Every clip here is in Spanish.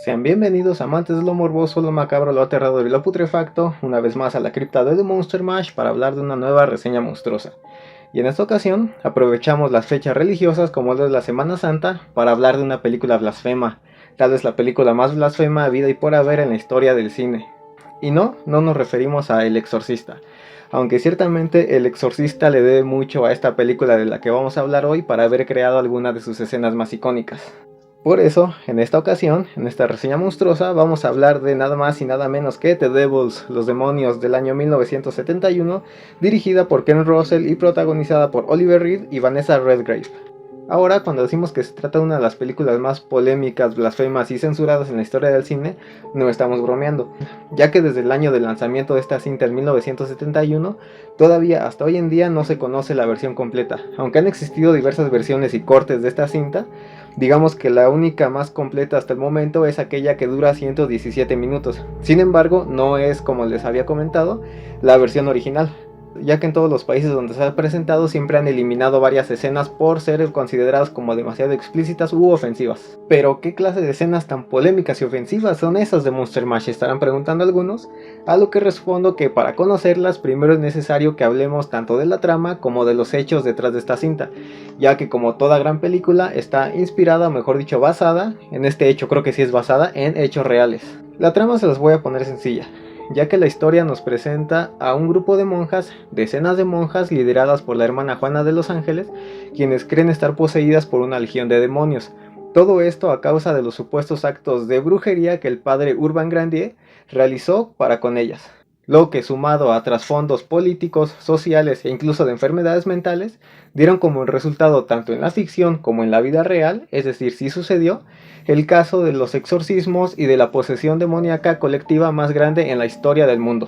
Sean bienvenidos amantes de lo morboso, lo macabro, lo aterrador y lo putrefacto, una vez más a la cripta de The Monster Mash para hablar de una nueva reseña monstruosa. Y en esta ocasión aprovechamos las fechas religiosas como lo de la Semana Santa para hablar de una película blasfema, tal vez la película más blasfema habida y por haber en la historia del cine. Y no nos referimos a El Exorcista, aunque ciertamente El Exorcista le debe mucho a esta película de la que vamos a hablar hoy para haber creado algunas de sus escenas más icónicas. Por eso, en esta ocasión, en esta reseña monstruosa, vamos a hablar de nada más y nada menos que The Devils, Los Demonios del año 1971, dirigida por Ken Russell y protagonizada por Oliver Reed y Vanessa Redgrave. Ahora, cuando decimos que se trata de una de las películas más polémicas, blasfemas y censuradas en la historia del cine, no estamos bromeando, ya que desde el año del lanzamiento de esta cinta en 1971, todavía hasta hoy en día no se conoce la versión completa. Aunque han existido diversas versiones y cortes de esta cinta, digamos que la única más completa hasta el momento es aquella que dura 117 minutos. Sin embargo, no es, como les había comentado, la versión original, ya que en todos los países donde se ha presentado siempre han eliminado varias escenas por ser consideradas como demasiado explícitas u ofensivas. Pero ¿qué clase de escenas tan polémicas y ofensivas son esas de Monster Mash? Estarán preguntando algunos, a lo que respondo que para conocerlas primero es necesario que hablemos tanto de la trama como de los hechos detrás de esta cinta, ya que como toda gran película está inspirada, o mejor dicho basada, en este hecho creo que sí es basada en hechos reales. La trama se las voy a poner sencilla, ya que la historia nos presenta a un grupo de monjas, decenas de monjas lideradas por la hermana Juana de los Ángeles, quienes creen estar poseídas por una legión de demonios. Todo esto a causa de los supuestos actos de brujería que el padre Urbain Grandier realizó para con ellas. Lo que, sumado a trasfondos políticos, sociales e incluso de enfermedades mentales, dieron como resultado tanto en la ficción como en la vida real, es decir, sí sucedió, el caso de los exorcismos y de la posesión demoníaca colectiva más grande en la historia del mundo.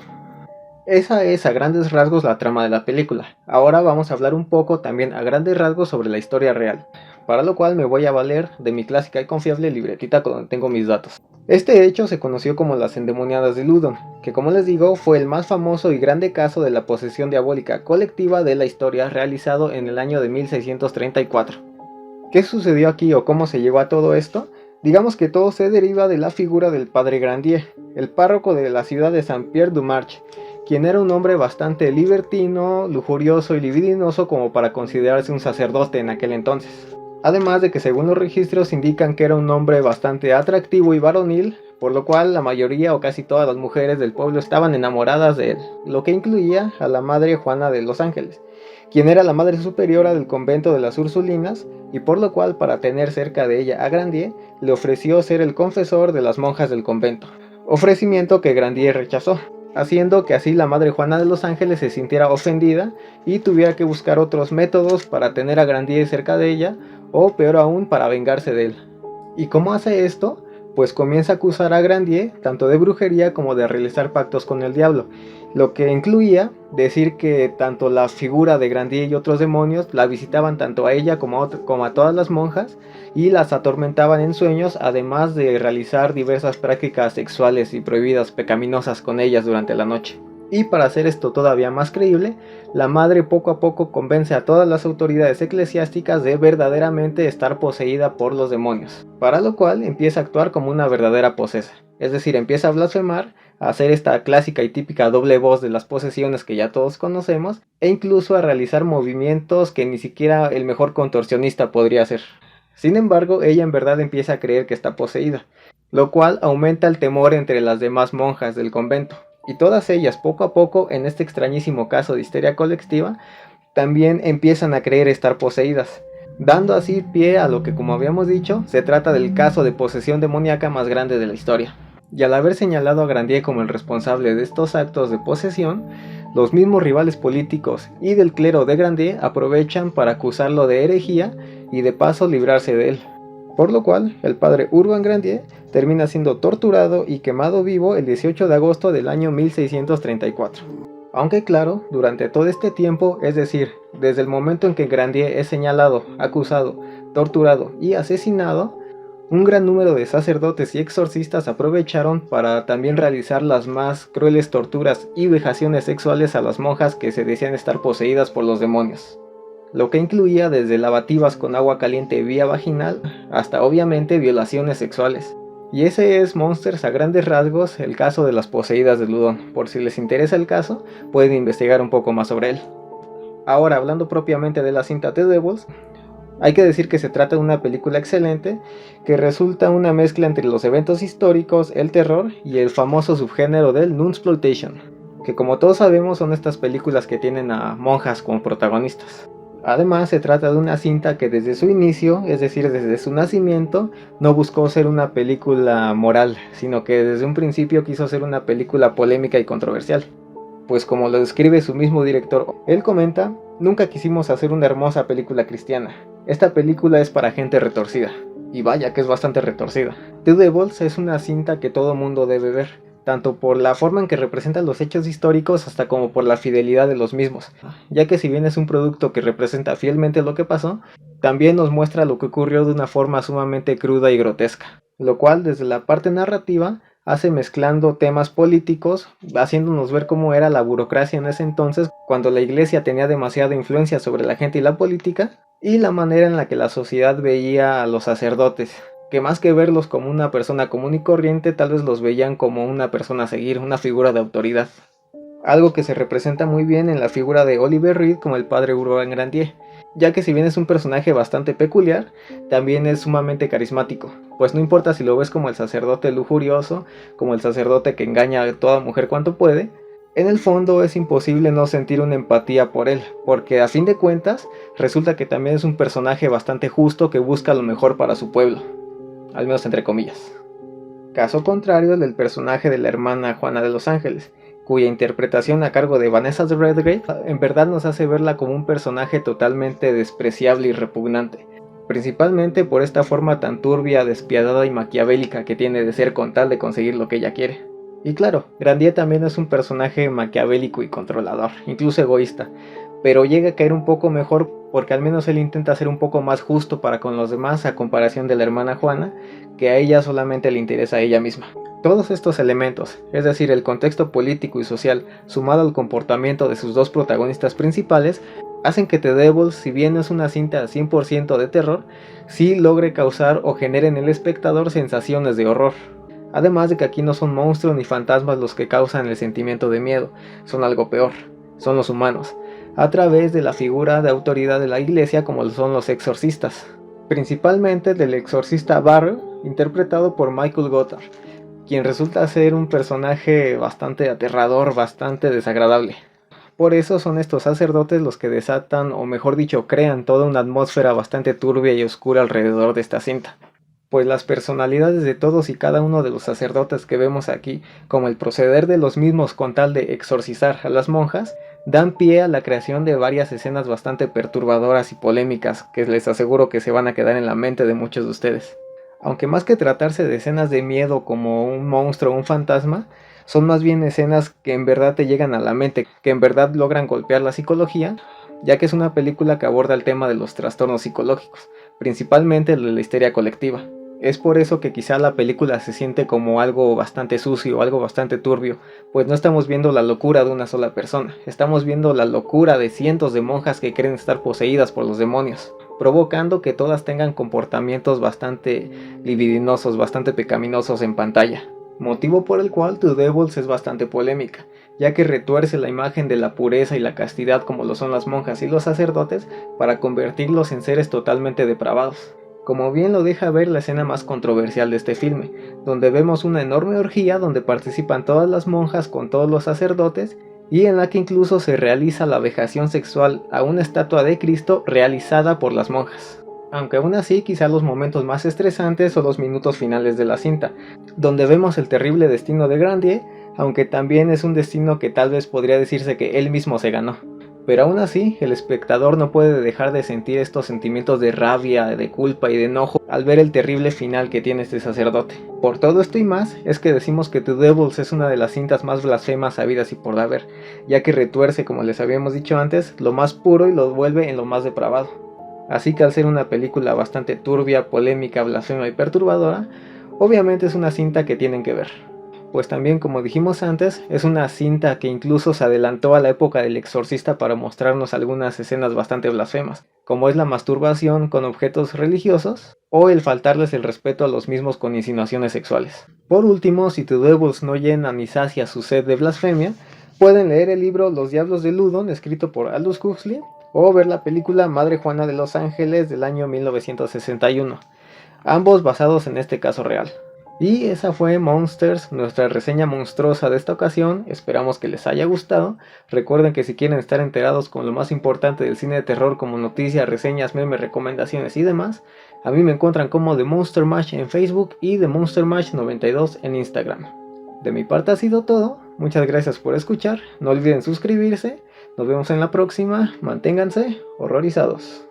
Esa es a grandes rasgos la trama de la película. Ahora vamos a hablar un poco también a grandes rasgos sobre la historia real, para lo cual me voy a valer de mi clásica y confiable libretita donde tengo mis datos. Este hecho se conoció como las endemoniadas de Ludon, que como les digo fue el más famoso y grande caso de la posesión diabólica colectiva de la historia realizado en el año de 1634. ¿Qué sucedió aquí o cómo se llegó a todo esto? Digamos que todo se deriva de la figura del padre Grandier, el párroco de la ciudad de Saint-Pierre-du-Marche, quien era un hombre bastante libertino, lujurioso y libidinoso como para considerarse un sacerdote en aquel entonces. Además de que según los registros indican que era un hombre bastante atractivo y varonil, por lo cual la mayoría o casi todas las mujeres del pueblo estaban enamoradas de él, lo que incluía a la madre Juana de los Ángeles, quien era la madre superiora del convento de las Ursulinas, y por lo cual para tener cerca de ella a Grandier, le ofreció ser el confesor de las monjas del convento, ofrecimiento que Grandier rechazó, haciendo que así la madre Juana de los Ángeles se sintiera ofendida y tuviera que buscar otros métodos para tener a Grandier cerca de ella, o peor aún para vengarse de él. ¿Y cómo hace esto? Pues comienza a acusar a Grandier tanto de brujería como de realizar pactos con el diablo, lo que incluía decir que tanto la figura de Grandier y otros demonios la visitaban tanto a ella como a todas las monjas y las atormentaban en sueños, además de realizar diversas prácticas sexuales y prohibidas pecaminosas con ellas durante la noche. Y para hacer esto todavía más creíble, la madre poco a poco convence a todas las autoridades eclesiásticas de verdaderamente estar poseída por los demonios, para lo cual empieza a actuar como una verdadera posesa, es decir, empieza a blasfemar, a hacer esta clásica y típica doble voz de las posesiones que ya todos conocemos, e incluso a realizar movimientos que ni siquiera el mejor contorsionista podría hacer. Sin embargo, ella en verdad empieza a creer que está poseída, lo cual aumenta el temor entre las demás monjas del convento. Y todas ellas poco a poco, en este extrañísimo caso de histeria colectiva, también empiezan a creer estar poseídas, dando así pie a lo que, como habíamos dicho, se trata del caso de posesión demoníaca más grande de la historia. Y al haber señalado a Grandier como el responsable de estos actos de posesión, los mismos rivales políticos y del clero de Grandier aprovechan para acusarlo de herejía y de paso librarse de él. Por lo cual, el padre Urbain Grandier termina siendo torturado y quemado vivo el 18 de agosto del año 1634. Aunque claro, durante todo este tiempo, es decir, desde el momento en que Grandier es señalado, acusado, torturado y asesinado, un gran número de sacerdotes y exorcistas aprovecharon para también realizar las más crueles torturas y vejaciones sexuales a las monjas que se decían estar poseídas por los demonios, lo que incluía desde lavativas con agua caliente vía vaginal hasta obviamente violaciones sexuales. Y ese es, Monsters, a grandes rasgos, el caso de las poseídas de Ludon. Por si les interesa el caso, pueden investigar un poco más sobre él. Ahora, hablando propiamente de la cinta The Devils, hay que decir que se trata de una película excelente que resulta una mezcla entre los eventos históricos, el terror y el famoso subgénero del Nunsploitation, que como todos sabemos son estas películas que tienen a monjas como protagonistas. Además, se trata de una cinta que desde su inicio, es decir, desde su nacimiento, no buscó ser una película moral, sino que desde un principio quiso ser una película polémica y controversial. Pues como lo describe su mismo director, él comenta: nunca quisimos hacer una hermosa película cristiana. Esta película es para gente retorcida. Y vaya que es bastante retorcida. The Devils es una cinta que todo mundo debe ver, tanto por la forma en que representa los hechos históricos hasta como por la fidelidad de los mismos, ya que si bien es un producto que representa fielmente lo que pasó, también nos muestra lo que ocurrió de una forma sumamente cruda y grotesca, lo cual desde la parte narrativa hace mezclando temas políticos, haciéndonos ver cómo era la burocracia en ese entonces, cuando la iglesia tenía demasiada influencia sobre la gente y la política, y la manera en la que la sociedad veía a los sacerdotes, que más que verlos como una persona común y corriente, tal vez los veían como una persona a seguir, una figura de autoridad. Algo que se representa muy bien en la figura de Oliver Reed como el padre Urbain Grandier, ya que si bien es un personaje bastante peculiar, también es sumamente carismático, pues no importa si lo ves como el sacerdote lujurioso, como el sacerdote que engaña a toda mujer cuanto puede, en el fondo es imposible no sentir una empatía por él, porque a fin de cuentas resulta que también es un personaje bastante justo que busca lo mejor para su pueblo, al menos entre comillas. Caso contrario el del personaje de la hermana Juana de los Ángeles, cuya interpretación a cargo de Vanessa Redgrave en verdad nos hace verla como un personaje totalmente despreciable y repugnante, principalmente por esta forma tan turbia, despiadada y maquiavélica que tiene de ser con tal de conseguir lo que ella quiere. Y claro, Grandier también es un personaje maquiavélico y controlador, incluso egoísta, pero llega a caer un poco mejor porque al menos él intenta ser un poco más justo para con los demás a comparación de la hermana Juana, que a ella solamente le interesa a ella misma. Todos estos elementos, es decir, el contexto político y social, sumado al comportamiento de sus dos protagonistas principales, hacen que The Devils, si bien no es una cinta 100% de terror, sí logre causar o genere en el espectador sensaciones de horror. Además de que aquí no son monstruos ni fantasmas los que causan el sentimiento de miedo, son algo peor, son los humanos, a través de la figura de autoridad de la iglesia como lo son los exorcistas, principalmente del exorcista Barrow, interpretado por Michael Gothard, quien resulta ser un personaje bastante aterrador, bastante desagradable. Por eso son estos sacerdotes los que desatan, o mejor dicho, crean toda una atmósfera bastante turbia y oscura alrededor de esta cinta. Pues las personalidades de todos y cada uno de los sacerdotes que vemos aquí, como el proceder de los mismos con tal de exorcizar a las monjas, dan pie a la creación de varias escenas bastante perturbadoras y polémicas que les aseguro que se van a quedar en la mente de muchos de ustedes. Aunque más que tratarse de escenas de miedo como un monstruo o un fantasma, son más bien escenas que en verdad te llegan a la mente, que en verdad logran golpear la psicología, ya que es una película que aborda el tema de los trastornos psicológicos, principalmente el de la histeria colectiva. Es por eso que quizá la película se siente como algo bastante sucio, algo bastante turbio, pues no estamos viendo la locura de una sola persona, estamos viendo la locura de cientos de monjas que creen estar poseídas por los demonios, provocando que todas tengan comportamientos bastante libidinosos, bastante pecaminosos en pantalla. Motivo por el cual The Devils es bastante polémica, ya que retuerce la imagen de la pureza y la castidad como lo son las monjas y los sacerdotes para convertirlos en seres totalmente depravados. Como bien lo deja ver la escena más controversial de este filme, donde vemos una enorme orgía donde participan todas las monjas con todos los sacerdotes y en la que incluso se realiza la vejación sexual a una estatua de Cristo realizada por las monjas. Aunque aún así quizá los momentos más estresantes son los minutos finales de la cinta, donde vemos el terrible destino de Grandier, aunque también es un destino que tal vez podría decirse que él mismo se ganó. Pero aún así, el espectador no puede dejar de sentir estos sentimientos de rabia, de culpa y de enojo al ver el terrible final que tiene este sacerdote. Por todo esto y más, es que decimos que The Devils es una de las cintas más blasfemas habidas y por haber, ya que retuerce, como les habíamos dicho antes, lo más puro y lo vuelve en lo más depravado. Así que al ser una película bastante turbia, polémica, blasfema y perturbadora, obviamente es una cinta que tienen que ver. pues también, como dijimos antes, es una cinta que incluso se adelantó a la época del Exorcista para mostrarnos algunas escenas bastante blasfemas, como es la masturbación con objetos religiosos o el faltarles el respeto a los mismos con insinuaciones sexuales. Por último, si The Devils no llena ni sacia su sed de blasfemia, pueden leer el libro Los Diablos de Ludon, escrito por Aldous Huxley, o ver la película Madre Juana de los Ángeles del año 1961, ambos basados en este caso real. Y esa fue Monsters, nuestra reseña monstruosa de esta ocasión. Esperamos que les haya gustado. Recuerden que si quieren estar enterados con lo más importante del cine de terror, como noticias, reseñas, memes, recomendaciones y demás, a mí me encuentran como The Monster Mash en Facebook y The Monster Mash 92 en Instagram. De mi parte ha sido todo. Muchas gracias por escuchar. No olviden suscribirse. Nos vemos en la próxima. Manténganse horrorizados.